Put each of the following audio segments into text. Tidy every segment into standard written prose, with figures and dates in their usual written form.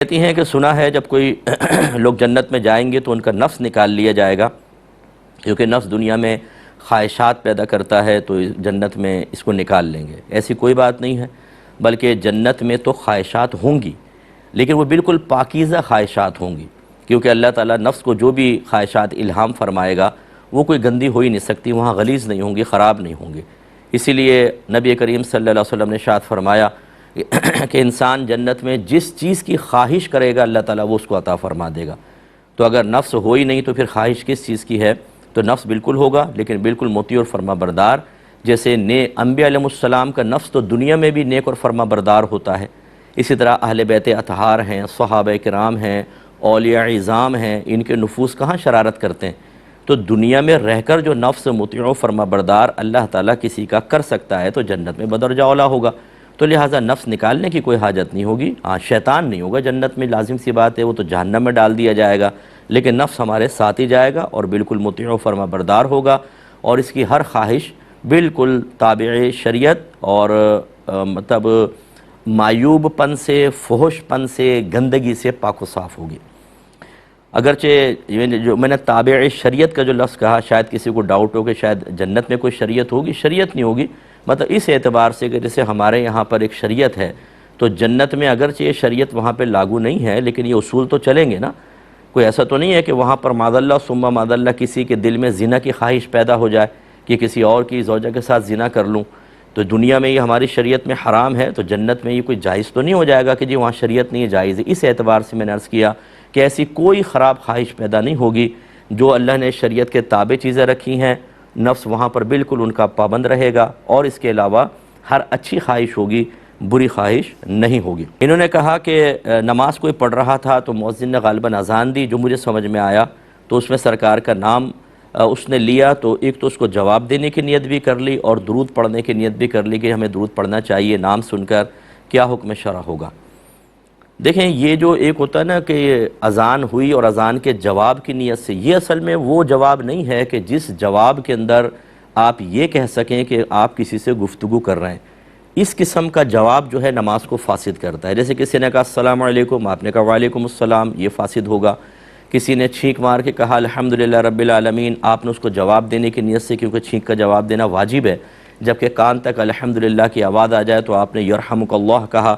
کہتی ہیں کہ سنا ہے جب کوئی لوگ جنت میں جائیں گے تو ان کا نفس نکال لیا جائے گا، کیونکہ نفس دنیا میں خواہشات پیدا کرتا ہے تو جنت میں اس کو نکال لیں گے۔ ایسی کوئی بات نہیں ہے، بلکہ جنت میں تو خواہشات ہوں گی، لیکن وہ بالکل پاکیزہ خواہشات ہوں گی، کیونکہ اللہ تعالیٰ نفس کو جو بھی خواہشات الہام فرمائے گا وہ کوئی گندی ہو ہی نہیں سکتی، وہاں غلیظ نہیں ہوں گی، خراب نہیں ہوں گے۔ اسی لیے نبی کریم صلی اللہ علیہ وسلم نے ارشاد فرمایا کہ انسان جنت میں جس چیز کی خواہش کرے گا اللہ تعالیٰ وہ اس کو عطا فرما دے گا۔ تو اگر نفس ہو ہی نہیں تو پھر خواہش کس چیز کی ہے؟ تو نفس بالکل ہوگا، لیکن بالکل مطیع اور فرما بردار، جیسے انبیاء علیہ السلام کا نفس تو دنیا میں بھی نیک اور فرما بردار ہوتا ہے، اسی طرح اہل بیت اطہار ہیں، صحابہ کرام ہیں، اولیاء عظام ہیں، ان کے نفوس کہاں شرارت کرتے ہیں؟ تو دنیا میں رہ کر جو نفس مطیع و فرما بردار اللہ تعالیٰ کسی کا کر سکتا ہے تو جنت میں بدرجہ اولیٰ ہوگا۔ تو لہٰذا نفس نکالنے کی کوئی حاجت نہیں ہوگی۔ ہاں، شیطان نہیں ہوگا جنت میں، لازم سی بات ہے، وہ تو جہنم میں ڈال دیا جائے گا، لیکن نفس ہمارے ساتھ ہی جائے گا اور بالکل مطیع و فرما بردار ہوگا، اور اس کی ہر خواہش بالکل تابع شریعت اور مطلب معیوب پن سے، فحش پن سے، گندگی سے پاک و صاف ہوگی۔ اگرچہ جو میں نے تابع شریعت کا جو لفظ کہا، شاید کسی کو ڈاؤٹ ہو کہ شاید جنت میں کوئی شریعت ہوگی، شریعت نہیں ہوگی، مطلب اس اعتبار سے کہ جیسے ہمارے یہاں پر ایک شریعت ہے تو جنت میں اگرچہ یہ شریعت وہاں پہ لاگو نہیں ہے لیکن یہ اصول تو چلیں گے نا۔ کوئی ایسا تو نہیں ہے کہ وہاں پر معاذ اللہ ثم معاذ اللہ کسی کے دل میں زنا کی خواہش پیدا ہو جائے کہ کسی اور کی زوجہ کے ساتھ زنا کر لوں، تو دنیا میں یہ ہماری شریعت میں حرام ہے تو جنت میں یہ کوئی جائز تو نہیں ہو جائے گا کہ جی وہاں شریعت نہیں ہے، جائز ہے۔ اس اعتبار سے میں نے عرض کیا کہ ایسی کوئی خراب خواہش پیدا نہیں ہوگی، جو اللہ نے شریعت کے تابع چیزیں رکھی ہیں نفس وہاں پر بالکل ان کا پابند رہے گا، اور اس کے علاوہ ہر اچھی خواہش ہوگی، بری خواہش نہیں ہوگی۔ انہوں نے کہا کہ نماز کوئی پڑھ رہا تھا تو مؤذن نے غالباً اذان دی، جو مجھے سمجھ میں آیا تو اس میں سرکار کا نام اس نے لیا، تو ایک تو اس کو جواب دینے کی نیت بھی کر لی اور درود پڑھنے کی نیت بھی کر لی کہ ہمیں درود پڑھنا چاہیے نام سن کر، کیا حکم شرع ہوگا؟ دیکھیں، یہ جو ایک ہوتا ہے نا کہ اذان ہوئی اور اذان کے جواب کی نیت سے، یہ اصل میں وہ جواب نہیں ہے کہ جس جواب کے اندر آپ یہ کہہ سکیں کہ آپ کسی سے گفتگو کر رہے ہیں۔ اس قسم کا جواب جو ہے نماز کو فاسد کرتا ہے۔ جیسے کسی نے کہا السلام علیکم، آپ نے کہا وعلیکم السلام، یہ فاسد ہوگا۔ کسی نے چھینک مار کے کہا الحمدللہ رب العالمین، آپ نے اس کو جواب دینے کی نیت سے، کیونکہ چھینک کا جواب دینا واجب ہے، جبکہ کان تک الحمدللہ کی آواز آ جائے تو آپ نے یرحمک اللہ کہا۔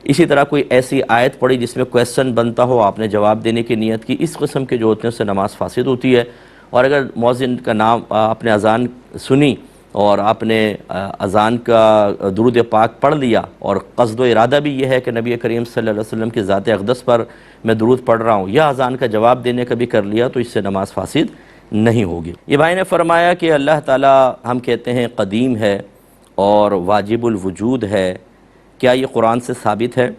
اسی طرح کوئی ایسی آیت پڑھی جس میں کویسچن بنتا ہو، آپ نے جواب دینے کی نیت کی، اس قسم کے جو ہوتے ہیں اس سے نماز فاسد ہوتی ہے۔ اور اگر مؤذن کا نام آپ نے اذان سنی اور آپ نے اذان کا درود پاک پڑھ لیا اور قصد و ارادہ بھی یہ ہے کہ نبی کریم صلی اللہ علیہ وسلم کی ذات اقدس پر میں درود پڑھ رہا ہوں، یا اذان کا جواب دینے کا بھی کر لیا، تو اس سے نماز فاسد نہیں ہوگی۔ یہ بھائی نے فرمایا کہ اللہ تعالیٰ ہم کہتے ہیں قدیم ہے اور واجب الوجود ہے، کیا یہ قرآن سے ثابت ہے؟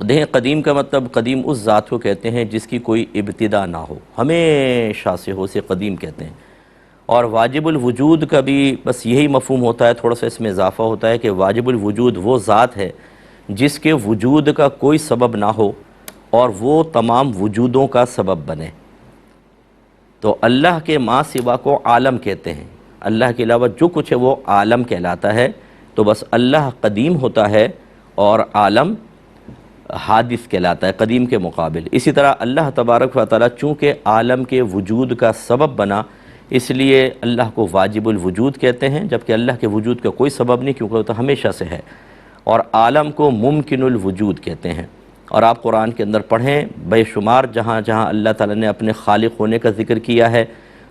دیکھیں، قدیم کا مطلب قدیم اس ذات کو کہتے ہیں جس کی کوئی ابتدا نہ ہو، ہمیشہ سے ہو، اسے قدیم کہتے ہیں۔ اور واجب الوجود کا بھی بس یہی مفہوم ہوتا ہے، تھوڑا سا اس میں اضافہ ہوتا ہے کہ واجب الوجود وہ ذات ہے جس کے وجود کا کوئی سبب نہ ہو اور وہ تمام وجودوں کا سبب بنے۔ تو اللہ کے ما سوا کو عالم کہتے ہیں، اللہ کے علاوہ جو کچھ ہے وہ عالم کہلاتا ہے۔ تو بس اللہ قدیم ہوتا ہے اور عالم حادث کہلاتا ہے قدیم کے مقابل۔ اسی طرح اللہ تبارک و تعالیٰ چونکہ عالم کے وجود کا سبب بنا، اس لیے اللہ کو واجب الوجود کہتے ہیں، جبکہ اللہ کے وجود کا کوئی سبب نہیں، کیونکہ وہ تو ہمیشہ سے ہے۔ اور عالم کو ممکن الوجود کہتے ہیں۔ اور آپ قرآن کے اندر پڑھیں، بے شمار جہاں جہاں اللہ تعالیٰ نے اپنے خالق ہونے کا ذکر کیا ہے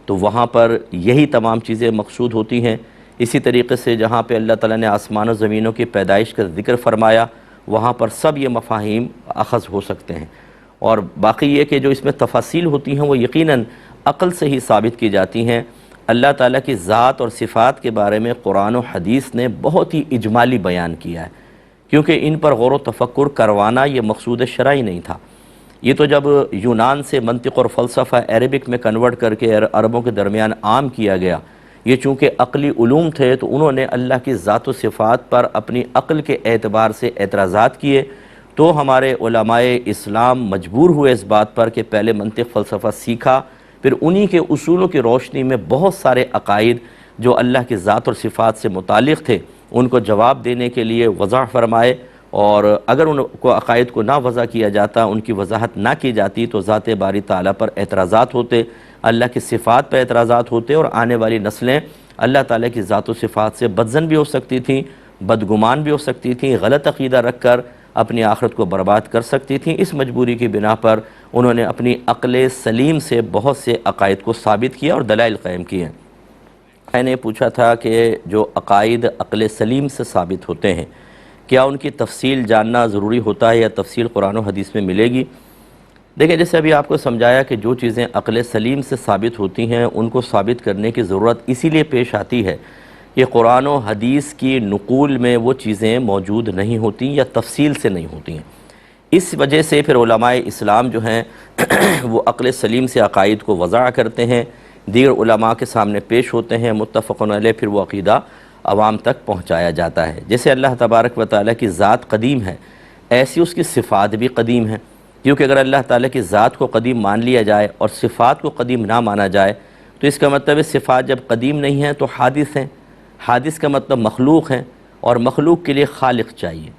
تو وہاں پر یہی تمام چیزیں مقصود ہوتی ہیں۔ اسی طریقے سے جہاں پہ اللہ تعالیٰ نے آسمان و زمینوں کی پیدائش کا ذکر فرمایا، وہاں پر سب یہ مفاہیم اخذ ہو سکتے ہیں۔ اور باقی یہ کہ جو اس میں تفاصیل ہوتی ہیں وہ یقیناً عقل سے ہی ثابت کی جاتی ہیں۔ اللہ تعالیٰ کی ذات اور صفات کے بارے میں قرآن و حدیث نے بہت ہی اجمالی بیان کیا ہے، کیونکہ ان پر غور و تفکر کروانا یہ مقصود شرعی نہیں تھا۔ یہ تو جب یونان سے منطق اور فلسفہ عربک میں کنورٹ کر کے عربوں کے درمیان عام کیا گیا، یہ چونکہ عقلی علوم تھے تو انہوں نے اللہ کی ذات و صفات پر اپنی عقل کے اعتبار سے اعتراضات کیے، تو ہمارے علماء اسلام مجبور ہوئے اس بات پر کہ پہلے منطق فلسفہ سیکھا، پھر انہی کے اصولوں کی روشنی میں بہت سارے عقائد جو اللہ کی ذات اور صفات سے متعلق تھے ان کو جواب دینے کے لیے وضع فرمائے، اور اگر ان کو عقائد کو نہ وضع کیا جاتا، ان کی وضاحت نہ کی جاتی، تو ذات باری تعالیٰ پر اعتراضات ہوتے، اللہ کی صفات پر اعتراضات ہوتے، اور آنے والی نسلیں اللہ تعالیٰ کی ذات و صفات سے بدظن بھی ہو سکتی تھیں، بدگمان بھی ہو سکتی تھیں، غلط عقیدہ رکھ کر اپنی آخرت کو برباد کر سکتی تھیں۔ اس مجبوری کی بنا پر انہوں نے اپنی عقل سلیم سے بہت سے عقائد کو ثابت کیا اور دلائل قائم کیے ہیں۔ میں نے پوچھا تھا کہ جو عقائد عقل سلیم سے ثابت ہوتے ہیں، کیا ان کی تفصیل جاننا ضروری ہوتا ہے یا تفصیل قرآن و حدیث میں ملے گی؟ دیکھیں، جیسے ابھی آپ کو سمجھایا کہ جو چیزیں عقل سلیم سے ثابت ہوتی ہیں ان کو ثابت کرنے کی ضرورت اسی لیے پیش آتی ہے کہ قرآن و حدیث کی نقول میں وہ چیزیں موجود نہیں ہوتی یا تفصیل سے نہیں ہوتی ہیں۔ اس وجہ سے پھر علماء اسلام جو ہیں وہ عقل سلیم سے عقائد کو وضع کرتے ہیں، دیگر علماء کے سامنے پیش ہوتے ہیں، متفقون علیہ، پھر وہ عقیدہ عوام تک پہنچایا جاتا ہے۔ جیسے اللہ تبارک و تعالیٰ کی ذات قدیم ہے، ایسی اس کی صفات بھی قدیم ہیں، کیونکہ اگر اللہ تعالیٰ کی ذات کو قدیم مان لیا جائے اور صفات کو قدیم نہ مانا جائے تو اس کا مطلب ہے صفات جب قدیم نہیں ہیں تو حادث ہیں، حادث کا مطلب مخلوق ہیں، اور مخلوق کے لیے خالق چاہیے۔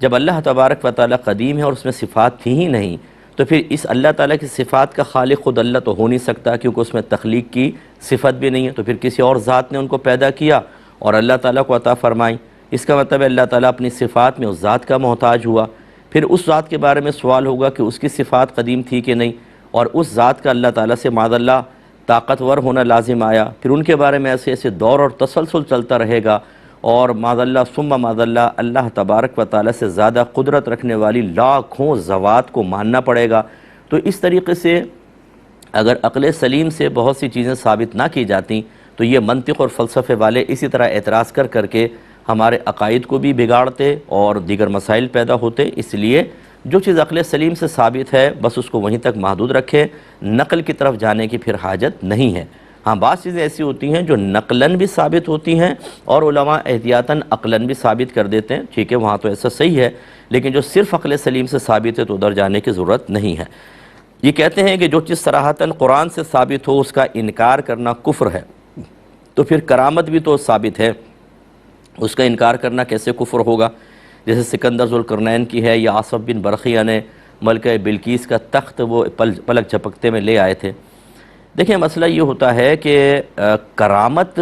جب اللہ تبارک و تعالیٰ قدیم ہے اور اس میں صفات تھی ہی نہیں، تو پھر اس اللہ تعالیٰ کی صفات کا خالق خود اللہ تو ہو نہیں سکتا، کیونکہ اس میں تخلیق کی صفت بھی نہیں ہے، تو پھر کسی اور ذات نے ان کو پیدا کیا اور اللہ تعالیٰ کو عطا فرمائی۔ اس کا مطلب ہے اللہ تعالیٰ اپنی صفات میں اس ذات کا محتاج ہوا۔ پھر اس ذات کے بارے میں سوال ہوگا کہ اس کی صفات قدیم تھی کہ نہیں، اور اس ذات کا اللہ تعالیٰ سے معاذ اللہ طاقتور ہونا لازم آیا، پھر ان کے بارے میں ایسے ایسے دور اور تسلسل چلتا رہے گا، اور معاذ اللہ ثم معاذ اللہ اللہ تبارک و تعالیٰ سے زیادہ قدرت رکھنے والی لاکھوں ذوات کو ماننا پڑے گا۔ تو اس طریقے سے اگر عقل سلیم سے بہت سی چیزیں ثابت نہ کی جاتیں تو یہ منطق اور فلسفے والے اسی طرح اعتراض کر کے ہمارے عقائد کو بھی بگاڑتے اور دیگر مسائل پیدا ہوتے۔ اس لیے جو چیز عقل سلیم سے ثابت ہے بس اس کو وہیں تک محدود رکھے، نقل کی طرف جانے کی پھر حاجت نہیں ہے۔ ہاں، بعض چیزیں ایسی ہوتی ہیں جو نقلاً بھی ثابت ہوتی ہیں اور علماء احتیاطاً عقلاً بھی ثابت کر دیتے ہیں، ٹھیک ہے، وہاں تو ایسا صحیح ہے، لیکن جو صرف عقل سلیم سے ثابت ہے تو ادھر جانے کی ضرورت نہیں ہے۔ یہ کہتے ہیں کہ جو چیز صراحتاً قرآن سے ثابت ہو اس کا انکار کرنا کفر ہے، تو پھر کرامت بھی تو ثابت ہے، اس کا انکار کرنا کیسے کفر ہوگا؟ جیسے سکندر ذوالقرنین کی ہے، یا آصف بن برقیہ نے ملکہ بلقیس کا تخت وہ پلک جھپکتے میں لے آئے تھے۔ دیکھیں، مسئلہ یہ ہوتا ہے کہ کرامت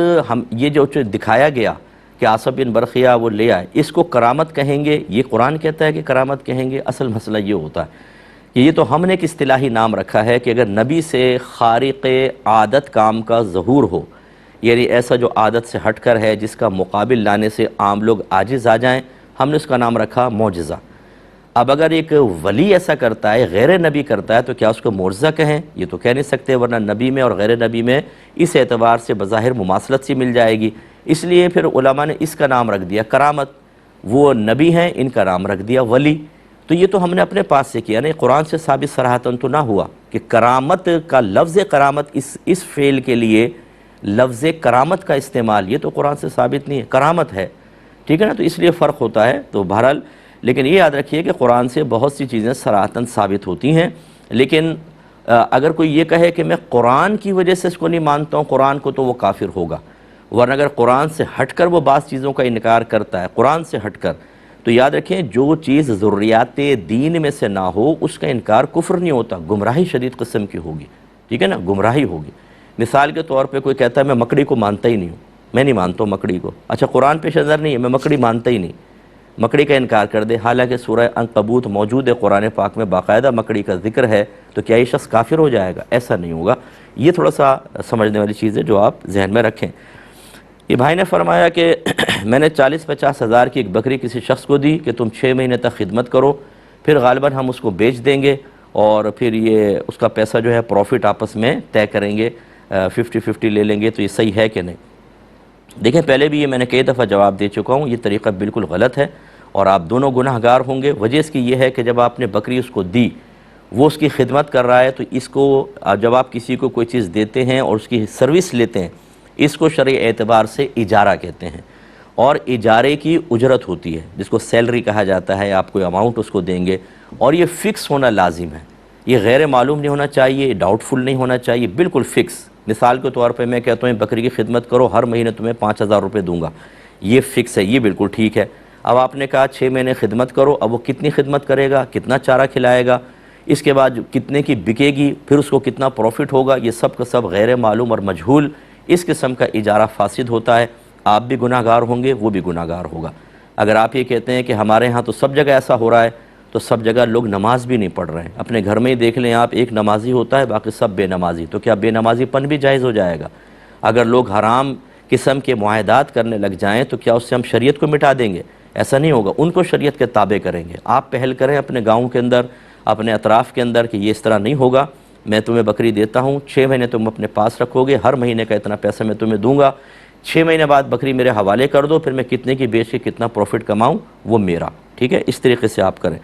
یہ جو دکھایا گیا کہ آصف بن برقیہ وہ لے آئے، اس کو کرامت کہیں گے؟ یہ قرآن کہتا ہے کہ کرامت کہیں گے؟ اصل مسئلہ یہ ہوتا ہے کہ یہ تو ہم نے ایک اصطلاحی نام رکھا ہے کہ اگر نبی سے خارق عادت کام کا ظہور ہو، یعنی ایسا جو عادت سے ہٹ کر ہے جس کا مقابل لانے سے عام لوگ عاجز آ جائیں، ہم نے اس کا نام رکھا معجزہ۔ اب اگر ایک ولی ایسا کرتا ہے، غیر نبی کرتا ہے، تو کیا اس کو معجزہ کہیں؟ یہ تو کہہ نہیں سکتے، ورنہ نبی میں اور غیر نبی میں اس اعتبار سے بظاہر مماثلت سی مل جائے گی۔ اس لیے پھر علماء نے اس کا نام رکھ دیا کرامت، وہ نبی ہیں، ان کا نام رکھ دیا ولی۔ تو یہ تو ہم نے اپنے پاس سے کیا، نہیں قرآن سے ثابت صراحتاً تو نہ ہوا کہ کرامت کا لفظ کرامت اس فعل کے لیے لفظ کرامت کا استعمال یہ تو قرآن سے ثابت نہیں ہے، کرامت ہے، ٹھیک ہے نا؟ تو اس لیے فرق ہوتا ہے۔ تو بہرحال لیکن یہ یاد رکھیے کہ قرآن سے بہت سی چیزیں صراحتاً ثابت ہوتی ہیں، لیکن اگر کوئی یہ کہے کہ میں قرآن کی وجہ سے اس کو نہیں مانتا ہوں قرآن کو، تو وہ کافر ہوگا، ورنہ اگر قرآن سے ہٹ کر وہ بعض چیزوں کا انکار کرتا ہے قرآن سے ہٹ کر، تو یاد رکھیں جو چیز ضروریات دین میں سے نہ ہو اس کا انکار کفر نہیں ہوتا، گمراہی شدید قسم کی ہوگی، ٹھیک ہے نا، گمراہی ہوگی۔ مثال کے طور پہ کوئی کہتا ہے میں مکڑی کو مانتا ہی نہیں ہوں، میں نہیں مانتا ہوں مکڑی کو، اچھا قرآن پیش نظر نہیں ہے، میں مکڑی مانتا ہی نہیں، مکڑی کا انکار کر دے، حالانکہ سورہ عنکبوت موجود ہے قرآن پاک میں، باقاعدہ مکڑی کا ذکر ہے، تو کیا یہ شخص کافر ہو جائے گا؟ ایسا نہیں ہوگا۔ یہ تھوڑا سا سمجھنے والی چیز ہے جو آپ ذہن میں رکھیں۔ یہ بھائی نے فرمایا کہ میں نے 40-50 ہزار کی ایک بکری کسی شخص کو دی کہ تم 6 مہینے تک خدمت کرو، پھر غالباً ہم اس کو بیچ دیں گے اور پھر یہ اس کا پیسہ جو ہے پروفٹ آپس میں طے کریں گے، 50-50 لے لیں گے، تو یہ صحیح ہے کہ نہیں؟ دیکھیں، پہلے بھی یہ میں نے کئی دفعہ جواب دے چکا ہوں، یہ طریقہ بالکل غلط ہے اور آپ دونوں گناہ گار ہوں گے۔ وجہ اس کی یہ ہے کہ جب آپ نے بکری اس کو دی، وہ اس کی خدمت کر رہا ہے، تو اس کو جب آپ کسی کو کوئی چیز دیتے ہیں اور اس کی سروس لیتے ہیں، اس کو شرعی اعتبار سے اجارہ کہتے ہیں، اور اجارے کی اجرت ہوتی ہے جس کو سیلری کہا جاتا ہے، آپ کوئی اماؤنٹ اس کو دیں گے، اور یہ فکس ہونا لازم ہے، یہ غیر معلوم نہیں ہونا چاہیے، ڈاؤٹ فل نہیں ہونا چاہیے، بالکل فکس۔ مثال کے طور پہ میں کہتا ہوں بکری کی خدمت کرو، ہر مہینے تمہیں 5000 روپے دوں گا، یہ فکس ہے، یہ بالکل ٹھیک ہے۔ اب آپ نے کہا 6 مہینے خدمت کرو، اب وہ کتنی خدمت کرے گا، کتنا چارہ کھلائے گا، اس کے بعد کتنے کی بکے گی، پھر اس کو کتنا پروفٹ ہوگا، یہ سب کا سب غیر معلوم اور مجہول اس قسم کا اجارہ فاسد ہوتا ہے۔ آپ بھی گناہ گار ہوں گے، وہ بھی گناہ گار ہوگا۔ اگر آپ یہ کہتے ہیں کہ ہمارے ہاں تو سب جگہ ایسا ہو رہا ہے، تو سب جگہ لوگ نماز بھی نہیں پڑھ رہے ہیں۔ اپنے گھر میں ہی دیکھ لیں آپ، ایک نمازی ہوتا ہے، باقی سب بے نمازی، تو کیا بے نمازی پن بھی جائز ہو جائے گا؟ اگر لوگ حرام قسم کے معاہدات کرنے لگ جائیں تو کیا اس سے ہم شریعت کو مٹا دیں گے؟ ایسا نہیں ہوگا، ان کو شریعت کے تابع کریں گے۔ آپ پہل کریں اپنے گاؤں کے اندر، اپنے اطراف کے اندر کہ یہ اس طرح نہیں ہوگا، میں تمہیں بکری دیتا ہوں، 6 مہینے تم اپنے پاس رکھو گے، ہر مہینے کا اتنا پیسہ میں تمہیں دوں گا، 6 مہینے بعد بکری میرے حوالے کر دو، پھر میں کتنے کی بیچ کے کتنا پروفٹ کماؤں وہ میرا، ٹھیک ہے؟ اس طریقے سے آپ کریں۔